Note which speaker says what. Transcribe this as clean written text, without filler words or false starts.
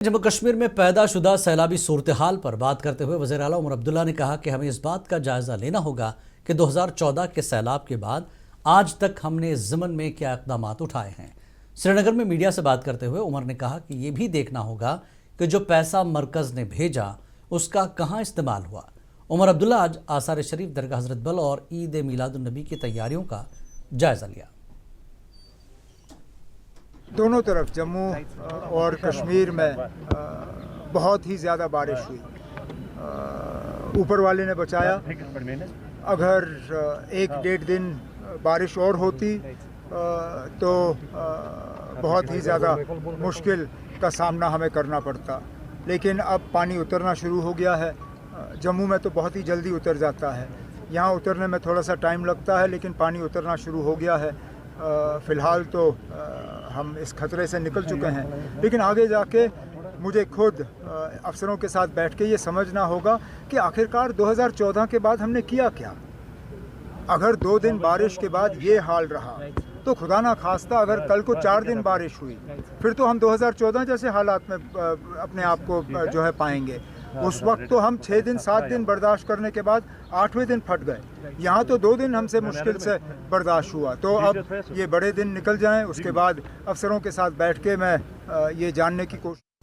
Speaker 1: जम्मू कश्मीर में पैदाशुदा सैलाबी सूरत हाल पर बात करते हुए वज़ीर आला उमर अब्दुल्ला ने कहा कि हमें इस बात का जायज़ा लेना होगा कि 2014 के सैलाब के बाद आज तक हमने इस ज़मन में क्या इक़दाम उठाए हैं। श्रीनगर में मीडिया से बात करते हुए उमर ने कहा कि ये भी देखना होगा कि जो पैसा मरकज़ ने भेजा उसका कहाँ इस्तेमाल हुआ। उमर अब्दुल्ला आज आसार शरीफ दरगाह हज़रत बल और ईद मिलादुन्नबी की तैयारियों का जायज़ा लिया।
Speaker 2: दोनों तरफ जम्मू और कश्मीर में बहुत ही ज़्यादा बारिश हुई। ऊपर वाले ने बचाया। अगर एक डेढ़ दिन बारिश और होती तो बहुत ही ज़्यादा मुश्किल का सामना हमें करना पड़ता, लेकिन अब पानी उतरना शुरू हो गया है। जम्मू में तो बहुत ही जल्दी उतर जाता है, यहाँ उतरने में थोड़ा सा टाइम लगता है, लेकिन पानी उतरना शुरू हो गया है। फ़िलहाल तो हम इस खतरे से निकल चुके हैं, लेकिन आगे जाके मुझे खुद अफसरों के साथ बैठ के ये समझना होगा कि आखिरकार 2014 के बाद हमने किया क्या। अगर 2 दिन बारिश के बाद ये हाल रहा तो खुदा ना खास्ता अगर कल को 4 दिन बारिश हुई फिर तो हम 2014 जैसे हालात में अपने आप को जो है पाएंगे। उस वक्त तो हम 6 दिन 7 दिन बर्दाश्त करने के बाद 8वें दिन फट गए। यहाँ तो 2 दिन हमसे मुश्किल से बर्दाश्त हुआ। तो अब ये बड़े दिन निकल जाएं, उसके बाद अफसरों के साथ बैठ के मैं ये जानने की कोशिश